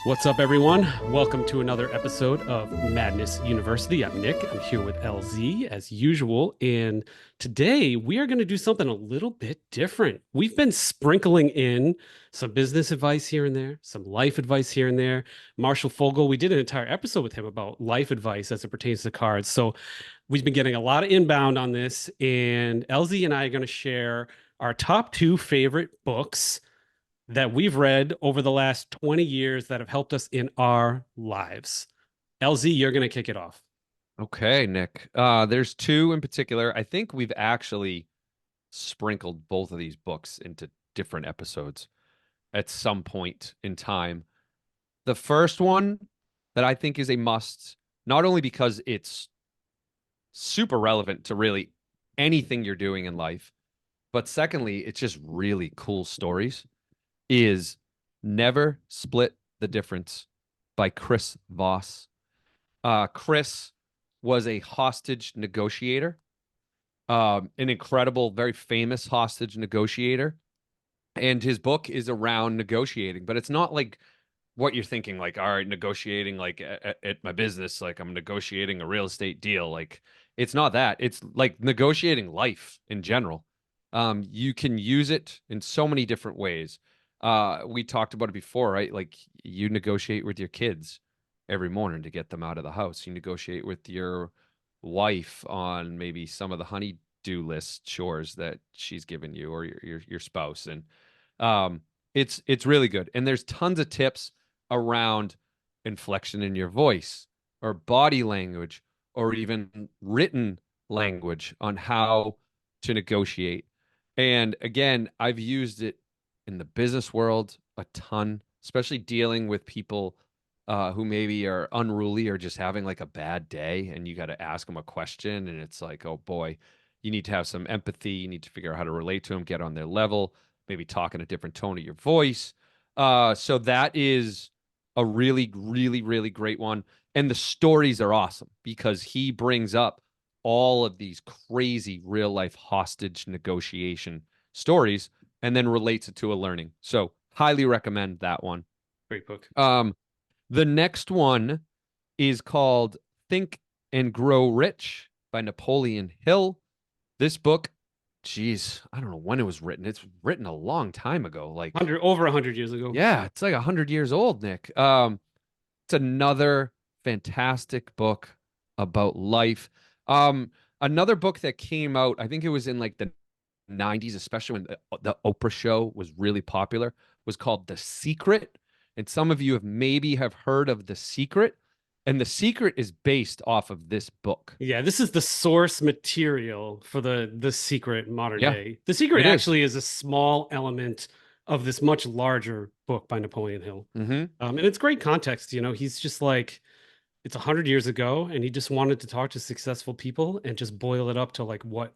What's up, everyone? Welcome to another episode of Madness University. I'm Nick. I'm here with LZ as usual. And today we are going to do something a little bit different. We've been sprinkling in some business advice here and there, some life advice here and there. Marshall Fogel, we did an entire episode with him about life advice as it pertains to cards. So we've been getting a lot of inbound on this. And LZ and I are going to share our top two favorite books that we've read over the last 20 years that have helped us in our lives. LZ, you're going to kick it off. Okay, Nick. There's two in particular. I think we've actually sprinkled both of these books into different episodes at some point in time. The first one that I think is a must, not only because it's super relevant to really anything you're doing in life, but secondly, it's just really cool stories, is Never Split the Difference by Chris Voss. Chris was a hostage negotiator, an incredible, very famous hostage negotiator. And his book is around negotiating, but it's not like what you're thinking, like, all right, negotiating like at my business, like I'm negotiating a real estate deal. Like, it's not that. It's like negotiating life in general. You can use it in so many different ways. We talked about it before, right? Like you negotiate with your kids every morning to get them out of the house. You negotiate with your wife on maybe some of the honey-do list chores that she's given you or your spouse. And it's really good. And there's tons of tips around inflection in your voice or body language or even written language on how to negotiate. And again, I've used it in the business world a ton, especially dealing with people who maybe are unruly or just having like a bad day, and you got to ask them a question, and it's like, oh boy, you need to have some empathy. You need to figure out how to relate to them, get on their level, maybe talk in a different tone of your voice. So that is a really, really, really great one. And the stories are awesome because he brings up all of these crazy real life hostage negotiation stories and then relates it to a learning. So highly recommend that one. Great book. The next one is called Think and Grow Rich by Napoleon Hill. This book, geez, I don't know when it was written. It's written a long time ago. Like, 100 over 100 years ago. yeah, it's like 100 years old, Nick. It's another fantastic book about life. Another book that came out, I think it was in like the 90s, especially when the Oprah show was really popular, was called The Secret. And some of you have heard of The Secret. And The Secret is based off of this book. Yeah, this is the source material for the Secret modern Yeah, day. The Secret it is. actually is a small element of this much larger book by Napoleon Hill. Mm-hmm. And it's great context. He's just like, it's 100 years ago, and he just wanted to talk to successful people and just boil it up to like what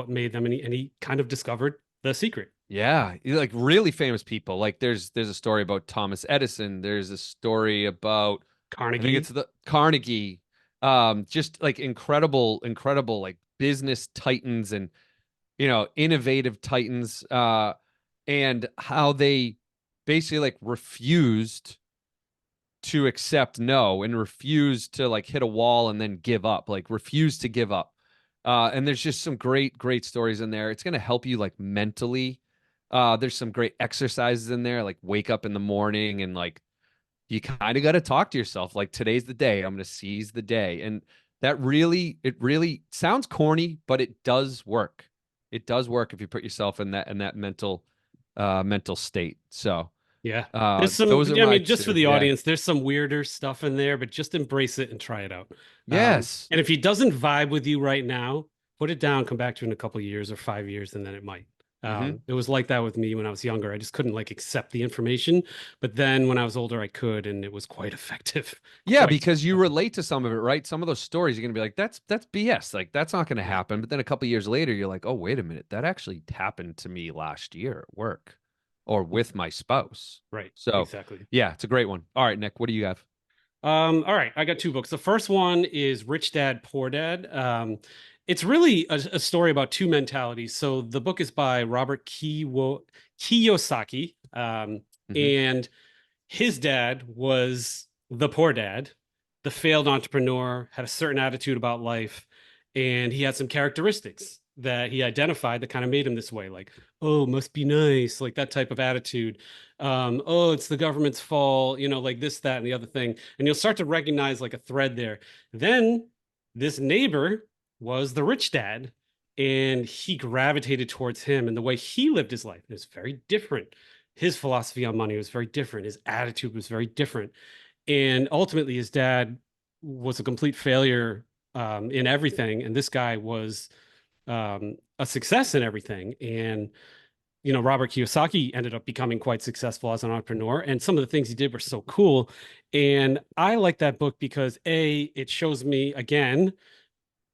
made them, and he kind of discovered the secret. Yeah, like really famous people. Like there's a story about Thomas Edison. There's a story about I think Carnegie. it's the Carnegie. Just like incredible like business titans and innovative titans. And how they basically like refused to accept no and refused to like hit a wall and then give up, like refused to give up. And there's just some great stories in there. It's going to help you like mentally. There's some great exercises in there, like wake up in the morning and like you kind of got to talk to yourself like today's the day. I'm going to seize the day. And it really sounds corny, but it does work. It does work if you put yourself in that mental state. So, Yeah. There's some, those are I my mean, just for two. the Yeah. audience, there's some weirder stuff in there, but just embrace it and try it out. Yes. And if he doesn't vibe with you right now, put it down, come back to it in a couple of years or 5 years, and then it might. Hmm. It was like that with me when I was younger. I just couldn't like accept the information. But then when I was older, I could, and it was quite effective. Yeah, Quite because you effective. relate to some of it, right? Some of those stories you're gonna be like, that's BS. Like that's not gonna Yeah. happen. But then a couple years later, you're like, oh, wait a minute, that actually happened to me last year at work or with my spouse. Right. So Exactly. yeah, it's a great one. All right, Nick, what do you have? All right, I got two books. The first one is Rich Dad Poor Dad. It's really a story about two mentalities. So the book is by Kiyosaki, Hmm. and his dad was the poor dad, the failed entrepreneur, had a certain attitude about life, and he had some characteristics that he identified that kind of made him this way, like, oh, must be nice, like that type of attitude. Oh, it's the government's fault, like this, that, and the other thing. And you'll start to recognize like a thread there. Then this neighbor was the rich dad, and he gravitated towards him, and the way he lived his life is very different. His philosophy on money was very different. His attitude was very different. And ultimately, his dad was a complete failure in everything. And this guy was a success in everything. And, Robert Kiyosaki ended up becoming quite successful as an entrepreneur. And some of the things he did were so cool. And I like that book because it shows me again,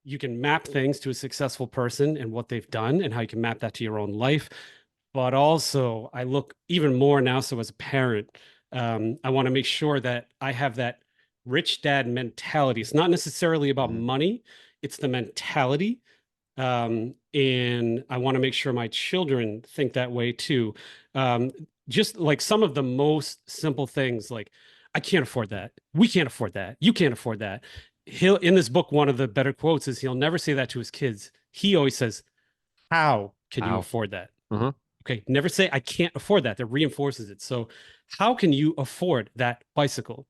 you can map things to a successful person and what they've done and how you can map that to your own life. But also, I look even more now. So, as a parent, I want to make sure that I have that rich dad mentality. It's not necessarily about Mhm. money, it's the mentality. And I want to make sure my children think that way too. Um, just like some of the most simple things, like, I can't afford that. We can't afford that. You can't afford that. He'll, in this book, one of the better quotes is he'll never say that to his kids. He always says, how can you How? afford that? Uh-huh. Okay, never say I can't afford that. That reinforces it. So, how can you afford that bicycle?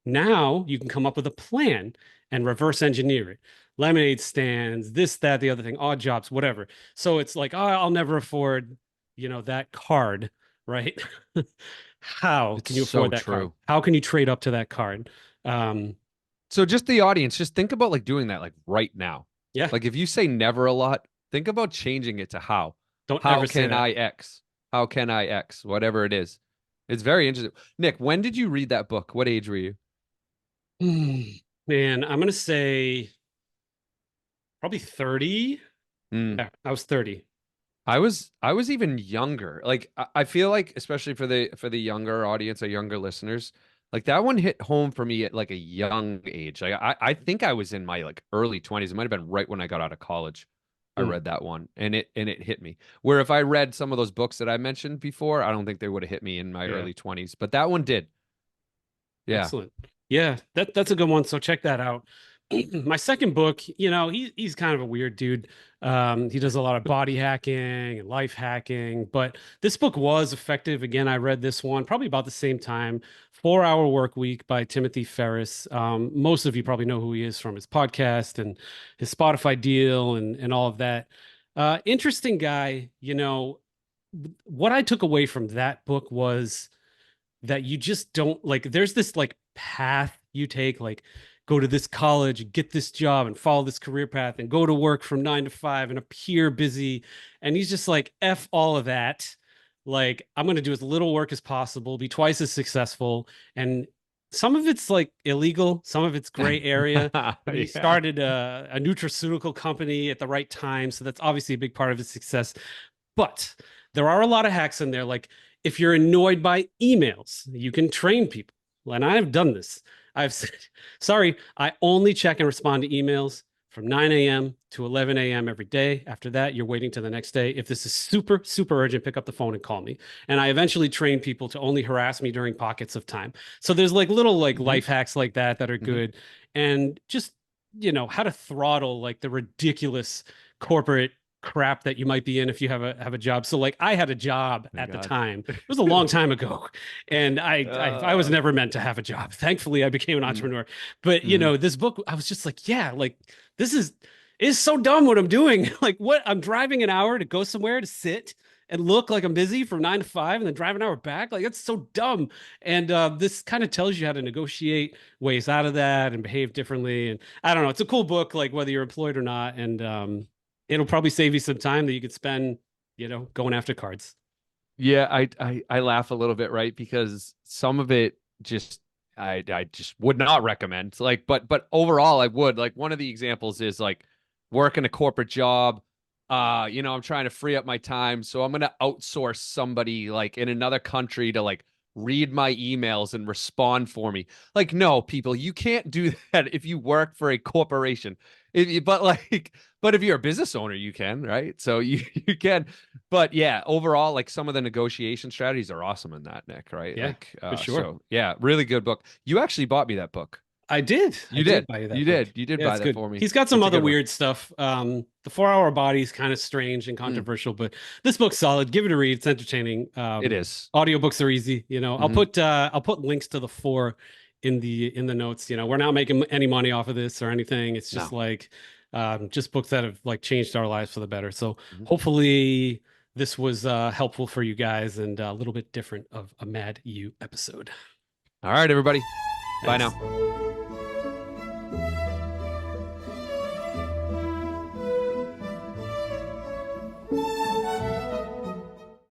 Now you can come up with a plan and reverse engineer it. Lemonade stands, this, that, the other thing, odd jobs, whatever. So it's like, oh, I'll never afford, that card, right? How It's can you afford so that card? true. How can you trade up to that card? Um, So just the audience, just think about like doing that like right now. yeah, Like if you say never a lot, think about changing it to how. don't How ever say can that. I X? How can I X? Whatever it is. It's very interesting. Nick, when did you read that book? What age were you? Man, I'm gonna say probably 30. Mm. Yeah, I was 30. I was even younger. Like I feel like especially for the younger audience or younger listeners, like that one hit home for me at like a young age. Like I think I was in my like early 20s. It might have been right when I got out of college. I Mm, read that one and it hit me. Where if I read some of those books that I mentioned before, I don't think they would have hit me in my yeah. early 20s. But that one did. Yeah. Excellent. Yeah, that's a good one. So check that out. My second book, he's kind of a weird dude. He does a lot of body hacking and life hacking, but this book was effective. Again, I read this one probably about the same time. 4 Hour Work Week by Timothy Ferris. Most of you probably know who he is from his podcast and his Spotify deal and all of that. Interesting guy. What I took away from that book was that you just don't like there's this like path you take, like go to this college, get this job and follow this career path and go to work from 9 to 5 and appear busy. And he's just like, F all of that. Like, I'm going to do as little work as possible, be twice as successful. And some of it's like illegal, some of it's gray area, but he Yeah. started a nutraceutical company at the right time. So that's obviously a big part of his success. But there are a lot of hacks in there. Like, if you're annoyed by emails, you can train people. And I've done this. I've said, sorry, I only check and respond to emails from 9 a.m. to 11 a.m. every day. After that, you're waiting to the next day. If this is super, super urgent, pick up the phone and call me. And I eventually train people to only harass me during pockets of time. So there's like little like hmm life hacks like that are hmm good. And just, how to throttle like the ridiculous corporate crap that you might be in if you have a job. So like I had a job My at the God. time. It was a long time ago, and I was Uh, never meant to have a job. Thankfully, I became an mm, entrepreneur. But mhm. this book, I was just like, yeah, like this is so dumb what I'm doing. Like what I'm driving an hour to go somewhere to sit and look like I'm busy from 9 to 5 and then drive an hour back. Like it's so dumb. And this kind of tells you how to negotiate ways out of that and behave differently. And I don't know, it's a cool book, like whether you're employed or not. And it'll probably save you some time that you could spend, going after cards. Yeah, I laugh a little bit, right? Because some of it just I just would not recommend. Like, but overall I would. Like one of the examples is like working a corporate job. I'm trying to free up my time, so I'm gonna outsource somebody like in another country to like read my emails and respond for me. Like, no, people, you can't do that if you work for a corporation. But if you're a business owner, you can, right? So you can. But yeah, overall, like some of the negotiation strategies are awesome in that, Nick, right? Yeah, for sure. So yeah, really good book. You actually bought me that book. I did. I You did did. buy you You that book. did. You did Yeah, buy it's that good. for me. He's got some It's a other good one. weird stuff. The 4 Hour Body is kind of strange and Mm, controversial, but this book's solid. Give it a read. It's entertaining. it is. Audiobooks are easy. Hmm. I'll put links to the four in the notes. We're not making any money off of this or anything. It's just No. like just books that have like changed our lives for the better. So Mhm. hopefully this was helpful for you guys and a little bit different of a Mad You episode. All right, everybody. Bye Thanks. now.